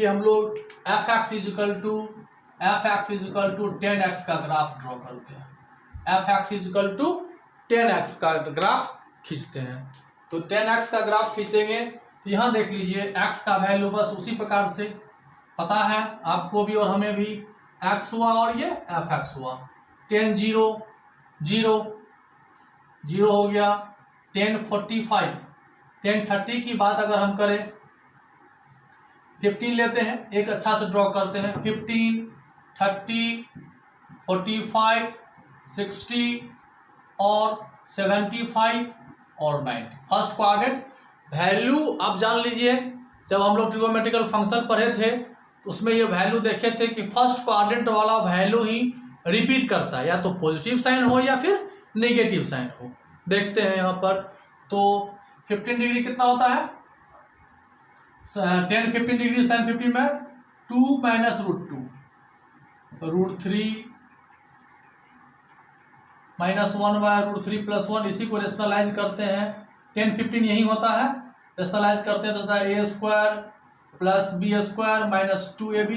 देखिए हम लोग F x is equal to 10x का ग्राफ ड्रॉ करते हैं। F x is equal to 10x का ग्राफ खींचते हैं। तो 10x का ग्राफ खींचेंगे तो यहाँ देख लीजिए x का वैल्यू बस उसी प्रकार से पता है आपको भी और हमें भी, x हुआ और ये एफ एक्स हुआ। 10 0 0 0 हो गया। 10 45 10 30 की बात अगर हम करें 15 लेते हैं, एक अच्छा से ड्रॉ करते हैं। 15 30 45 60 और 75 और 90 फर्स्ट क्वाड्रेंट वैल्यू आप जान लीजिए। जब हम लोग ट्रिगोनोमेट्रिकल फंक्शन पढ़े थे उसमें ये वैल्यू देखे थे कि फर्स्ट क्वाड्रेंट वाला वैल्यू ही रिपीट करता है, या तो पॉजिटिव साइन हो या फिर नेगेटिव साइन हो। देखते हैं यहाँ पर तो 15 डिग्री कितना होता है, 10 15 डिग्री साइन 15 में 2 माइनस √2 माइनस 1 बाय √3 प्लस 1। इसी को रेशनलाइज करते हैं। 10 15 यही होता है, रेशनलाइज करते हैं तो होता है a² plus b² minus 2ab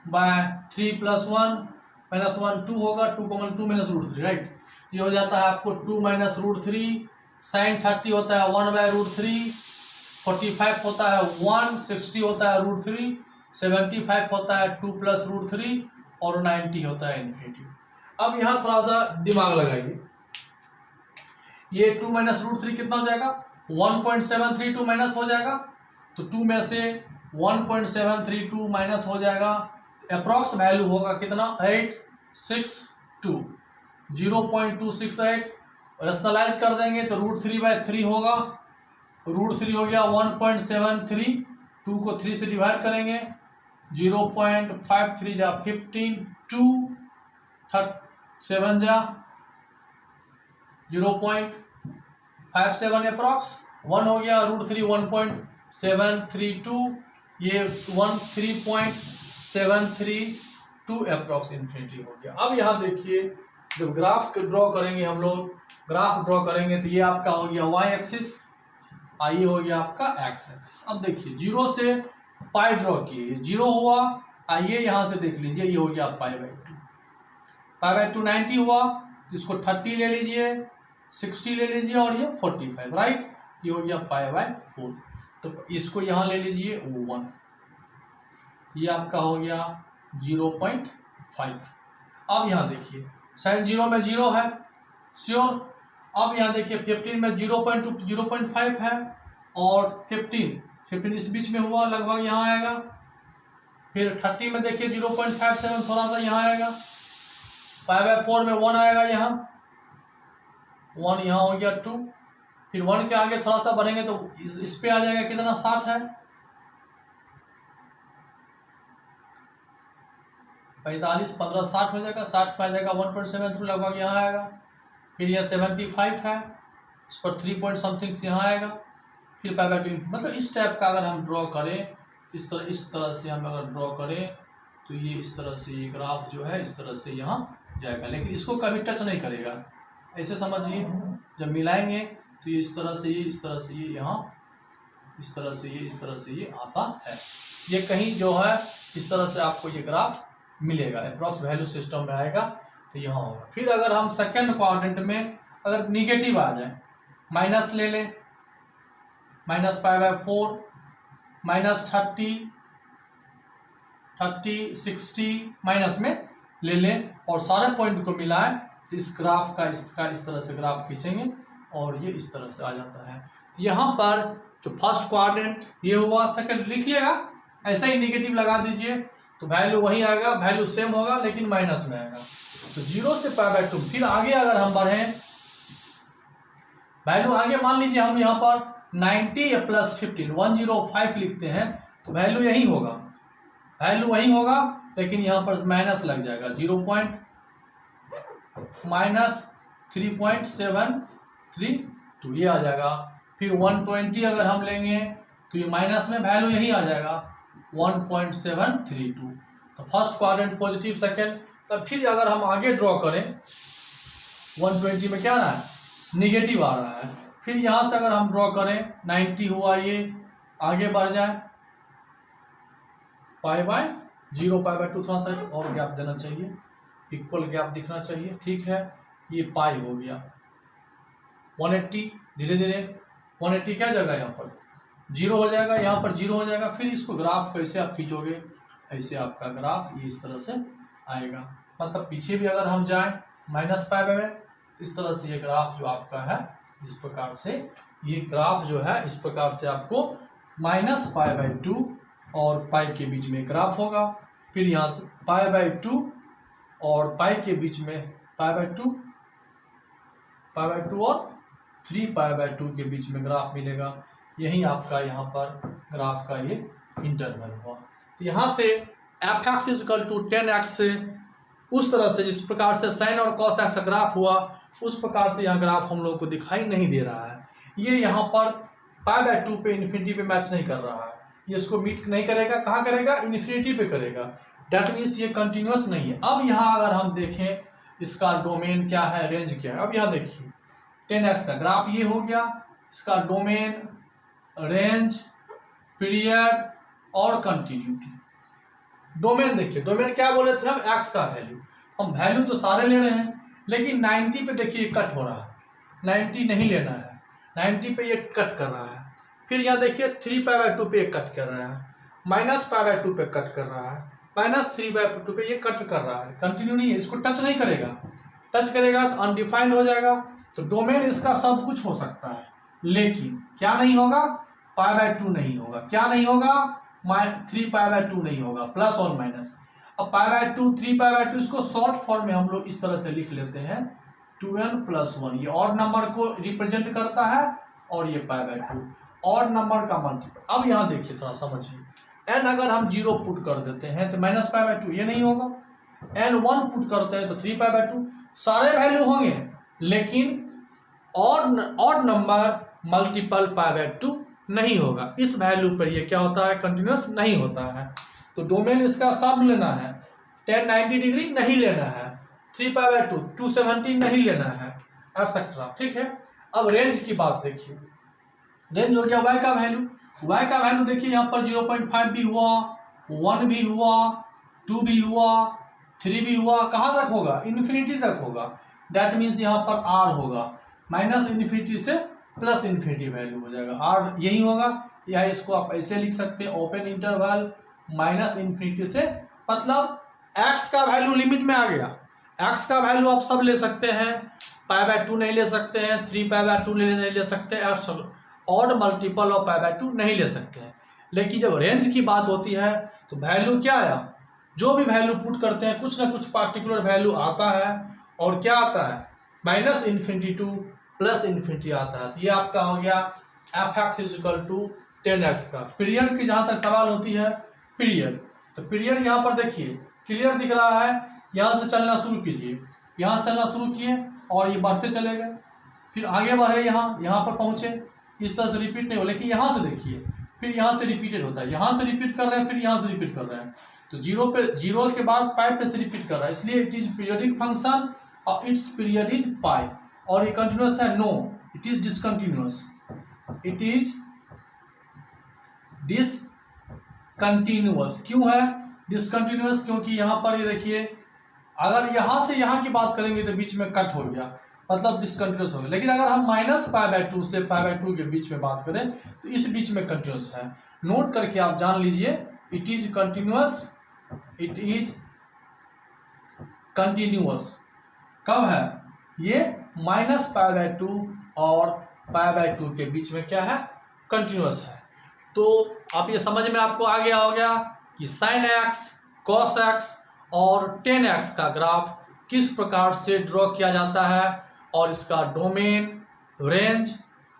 by 3 plus 1 minus 1 2 होगा, 2 कॉमन 2 माइनस √3 राइट। ये हो जाता है आपको 2 माइनस √3। साइन 30 होता है 1 बाय √3, 45 होता है 1, 60 होता है √3, 75 होता है 2 प्लस √3 और 90 होता है इन्फिनिटी। अब यहाँ थोड़ा सा दिमाग लगाइए, ये 2 माइनस √3 कितना हो जाएगा, 1.732 माइनस हो जाएगा। तो 2 में से 1.732 माइनस हो जाएगा, अप्रॉक्स वैल्यू होगा कितना, 862 0.268। रेशनलाइज कर देंगे तो √3/3 होगा, √3 हो गया 1.73, 2 को 3 से डिवाइड करेंगे 0.53 जा 15, 2 7 जा 0.57 अप्रॉक्स, 1 हो गया √3 1.732, ये 13.732 अप्रॉक्स इन्फिनिटी हो गया। अब यहाँ देखिए जब ग्राफ ड्रॉ करेंगे हम लोग, ग्राफ ड्रॉ करेंगे तो ये आपका हो गया y एक्सिस, ये हो गया आपका x एक्सिस। अब देखिए 0 से पाई ड्रॉ किए, 0 हुआ, आइए यहाँ से देख लीजिए ये हो गया π/2 90 हुआ, इसको 30 ले लीजिए, 60 ले लीजिए और ये 45 राइट, ये हो गया π/4। तो इसको यहाँ ले लीजिए 1, ये आपका हो गया 0.5। अब यहाँ देखिए साइन 0 में 0 है श्योर। अब यहाँ देखिए 15 में 0.2 0.5 है और 15 इस बीच में हुआ, लगभग यहाँ आएगा। फिर 30 में देखिए 0.57 थोड़ा सा यहाँ आएगा, π/4 में 1 आएगा, यहाँ 1 यहाँ हो गया 2, फिर 1 के आगे थोड़ा सा बढ़ेंगे तो इस पे आ जाएगा कितना, 60 है, 45 15 60 हो जाएगा, 60 पे आ जाएगा 1.73 लगभग यहाँ आएगा। फिर यह 75 है, इस पर 3 पॉइंट समथिंग से यहाँ आएगा, फिर π/2। मतलब इस टाइप का अगर हम ड्रॉ करें, इस तरह से हम अगर ड्रॉ करें तो ये इस तरह से ये ग्राफ जो है इस तरह से यहाँ जाएगा, लेकिन इसको कभी टच नहीं करेगा, ऐसे समझिए। जब मिलाएंगे तो ये इस तरह से ये इस तरह से ये यहाँ इस तरह से ये इस तरह से ये आता है। ये कहीं जो है इस तरह से आपको ये ग्राफ मिलेगा, अप्रॉक्स वैल्यू सिस्टम में आएगा तो यहाँ होगा। फिर अगर हम सेकेंड क्वाड्रेंट में अगर निगेटिव आ जाए, माइनस ले लें, माइनस π/4 माइनस 30 60 माइनस में ले लें और सारे पॉइंट को मिलाएं, इस ग्राफ का इसका इस तरह से ग्राफ खींचेंगे और ये इस तरह से आ जाता है। यहाँ पर जो फर्स्ट क्वाड्रेंट ये हुआ, सेकंड लिखिएगा, ऐसा ही निगेटिव लगा दीजिए तो वैल्यू वही आएगा, वैल्यू सेम होगा लेकिन माइनस में आएगा। तो 0 से π/2। फिर आगे अगर हम बढ़ें, वैल्यू आगे मान लीजिए हम यहाँ पर 90 प्लस 15 105 लिखते हैं तो वैल्यू यही होगा, वैल्यू वही होगा लेकिन यहाँ पर माइनस लग जाएगा, 3.732 ये आ जाएगा। फिर 120 अगर हम लेंगे तो ये माइनस में वैल्यू यही आ जाएगा 1.732। तो फर्स्ट क्वाड्रेंट पॉजिटिव, सेकेंड। तब फिर अगर हम आगे ड्रॉ करें 120 में क्या रहा है, निगेटिव आ रहा है। फिर यहाँ से अगर हम ड्रॉ करें 90 हुआ, ये आगे बढ़ जाए पाई बाय 0 पाई बाय 2 थोड़ा सा और गैप देना चाहिए, इक्वल गैप दिखना चाहिए, ठीक है। ये पाई हो गया 180, धीरे धीरे 180 क्या जगह यहाँ पर 0 हो जाएगा, यहाँ पर 0 हो जाएगा। फिर इसको ग्राफ कैसे आप खींचोगे, ऐसे आपका ग्राफ ये इस तरह से आएगा। मतलब पीछे भी अगर हम जाएं माइनस पाई बाय, इस तरह से ये ग्राफ जो आपका है इस प्रकार से, ये ग्राफ जो है इस प्रकार से आपको माइनस पाई बाय 2 और पाई के बीच में ग्राफ होगा। फिर यहाँ से पाई बाय 2 और पाई के बीच में पाई बाय 2 और 3 पाई बाय 2 के बीच में ग्राफ मिलेगा। यही आपका यहाँ पर ग्राफ का ये इंटरवल हुआ। तो यहाँ से F x equal to 10x से उस तरह से जिस प्रकार से साइन और कॉस एक्स का ग्राफ हुआ उस प्रकार से यहाँ ग्राफ हम लोग को दिखाई नहीं दे रहा है। ये यहाँ पर पाई बाय 2 पे इन्फिनिटी पे मैच नहीं कर रहा है, ये इसको मीट नहीं करेगा। कहाँ करेगा, इन्फिनिटी पे करेगा। डेट मीन्स ये कंटिन्यूस नहीं है। अब यहाँ अगर हम देखें इसका डोमेन क्या है, रेंज क्या है, अब यहाँ देखिए 10x का ग्राफ ये हो गया, इसका डोमेन, रेंज, पीरियड और कंटिन्यूटी। डोमेन देखिए, डोमेन क्या बोले थे हम, x का वैल्यू। हम वैल्यू तो सारे ले रहे हैं लेकिन 90 पे देखिए कट हो रहा है, 90 नहीं लेना है, 90 पे ये कट कर रहा है। फिर यहाँ देखिए 3 पाई बाय 2 पे कट कर रहा है, माइनस पाई बाय 2 पे कट कर रहा है, माइनस 3 बाय 2 पे ये कट कर रहा है। कंटिन्यू नहीं है, इसको टच नहीं करेगा, टच करेगा तो अनडिफाइंड हो जाएगा। तो डोमेन इसका सब कुछ हो सकता है लेकिन क्या नहीं होगा, पाई बाय 2 नहीं होगा। क्या नहीं होगा, 3 पाई बाय 2 नहीं होगा, प्लस और माइनस। अब पाई बाय 2, 3 पाई बाय 2 इसको शॉर्ट फॉर्म में हम लोग इस तरह से लिख लेते हैं 2n + 1। ये और नंबर को रिप्रेजेंट करता है और ये पाई बाय 2 और नंबर का मल्टीपल। अब यहाँ देखिए थोड़ा समझिए, n अगर हम 0 पुट कर देते हैं तो माइनस पाई बाय 2 ये नहीं होगा, n 1 पुट करते हैं तो 3 पाई बाय 2, सारे वैल्यू होंगे लेकिन और नंबर मल्टीपल पाई बाय 2 नहीं होगा। इस वैल्यू पर ये क्या होता है, कंटिन्यूस नहीं होता है। तो डोमेन इसका सब लेना है, 10 90 डिग्री नहीं लेना है, 3 पाई बाय 2 270 नहीं लेना है, एक्सेट्रा, ठीक है। अब रेंज की बात देखिए, रेंज हो गया y का वैल्यू। y का वैल्यू देखिए यहाँ पर 0.5 भी हुआ, 1 भी हुआ, 2 भी हुआ, 3 भी हुआ, कहाँ तक होगा, इन्फिनिटी तक होगा। डेट मीन्स यहाँ पर r होगा, माइनस इन्फिनिटी से प्लस इन्फिनिटी वैल्यू हो जाएगा, r यही होगा। या इसको आप ऐसे लिख सकते हैं, ओपन इंटरवल माइनस इन्फिनिटी से, मतलब x का वैल्यू लिमिट में आ गया। x का वैल्यू आप सब ले सकते हैं, पाई बाय 2 नहीं ले सकते हैं, 3 पाई बाय 2 नहीं ले सकते हैं, और मल्टीपल ऑफ पाई बाय 2 नहीं ले सकते हैं। लेकिन जब रेंज की बात होती है तो वैल्यू क्या आया, जो भी वैल्यू पुट करते हैं कुछ ना कुछ पार्टिकुलर वैल्यू आता है। और क्या आता है, minus infinity two plus infinity आता है। तो ये आपका हो गया F x equal to 10x का। पीरियड की जहाँ तक सवाल होती है, पीरियड, तो पीरियड यहाँ पर देखिए क्लियर दिख रहा है। यहाँ से चलना शुरू कीजिए, यहाँ से चलना शुरू किए और ये बढ़ते चले गए, फिर आगे बढ़े, यहाँ पर पहुँचे, इस तरह से रिपीट नहीं हो। लेकिन यहाँ से देखिए, फिर यहाँ से रिपीटेड होता है, यहाँ से रिपीट कर रहे हैं, फिर यहाँ से रिपीट कर रहे हैं। तो 0 के बाद पाई पे से रिपीट कर रहा है, इसलिए इट इज पीरियडिक फंक्शन और इट्स पीरियड इज पाई। और ये कंटिन्यूस है, no it is discontinuous, it is discontinuous. क्यों है डिसकंटिन्यूअस, क्योंकि यहाँ पर ये देखिए अगर यहाँ से यहाँ की बात करेंगे तो बीच में कट हो गया, मतलब डिसकंटिन्यूअस हो गया। लेकिन अगर हम माइनस पाई बाय 2 से पाई बाय 2 के बीच में बात करें तो इस बीच में कंटिन्यूअस है। नोट करके आप जान लीजिए, it is continuous, it is continuous. कब है ये, माइनस पाई बाय 2 और पाई बाय 2 के बीच में क्या है, कंटिन्यूअस है। तो आप ये समझ में आपको आ गया हो गया कि साइन एक्स, कॉस एक्स और 10x का ग्राफ किस प्रकार से ड्रॉ किया जाता है और इसका डोमेन, रेंज,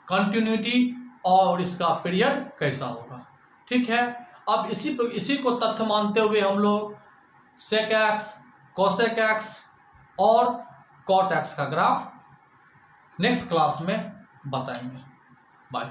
कंटिन्यूटी और इसका पीरियड कैसा होगा, ठीक है। अब इसी को तथ्य मानते हुए हम लोग सेक एक्स, कोसेक एक्स और कॉट एक्स का ग्राफ नेक्स्ट क्लास में बताएंगे। बाय।